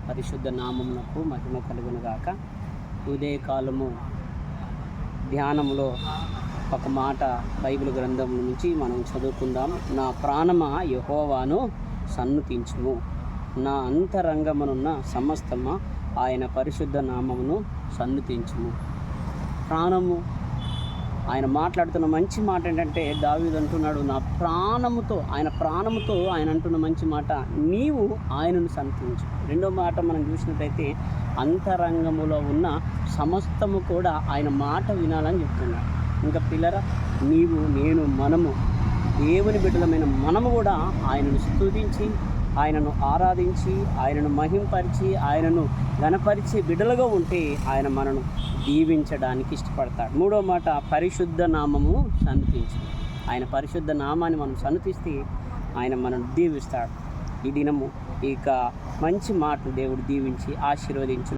పరిశుద్ధ నామమునకు మహిమ కలుగును గాక. ఉదయకాలము ధ్యానములో ఒక మాట బైబిల్ గ్రంథం నుంచి మనం చదువుకుందాం. నా ప్రాణమా యెహోవాను సన్నుతించుము, నా అంతరంగమునున్న సమస్తమా ఆయన పరిశుద్ధ నామమును సన్నుతించుము. ప్రాణము, ఆయన మాట్లాడుతున్న మంచి మాట ఏంటంటే, దావీదు అంటున్నాడు, నా ప్రాణముతో, ఆయన ప్రాణముతో ఆయన అంటున్న మంచి మాట, నీవు ఆయనను సన్నుతించు. రెండో మాట మనం చూసినట్టయితే, అంతరంగములో ఉన్న సమస్తము కూడా ఆయన మాట వినాలని చెప్తున్నాడు. ఇంకా పిల్లరా, నీవు, నేను, మనము, దేవుని బిడ్డలమైన మనము కూడా ఆయనను స్తుతించి, ఆయనను ఆరాధించి, ఆయనను మహింపరిచి, ఆయనను ఘనపరిచి బిడ్డలుగా ఉంటే ఆయన మనను దీవించడానికి ఇష్టపడతాడు. మూడో మాట, పరిశుద్ధ నామము సన్నుతించు. ఆయన పరిశుద్ధ నామాన్ని మనం సన్నుతిస్తే ఆయన మనను దీవిస్తాడు. ఈ దినము ఇక మంచి మాటలు దేవుడు దీవించి ఆశీర్వదించు.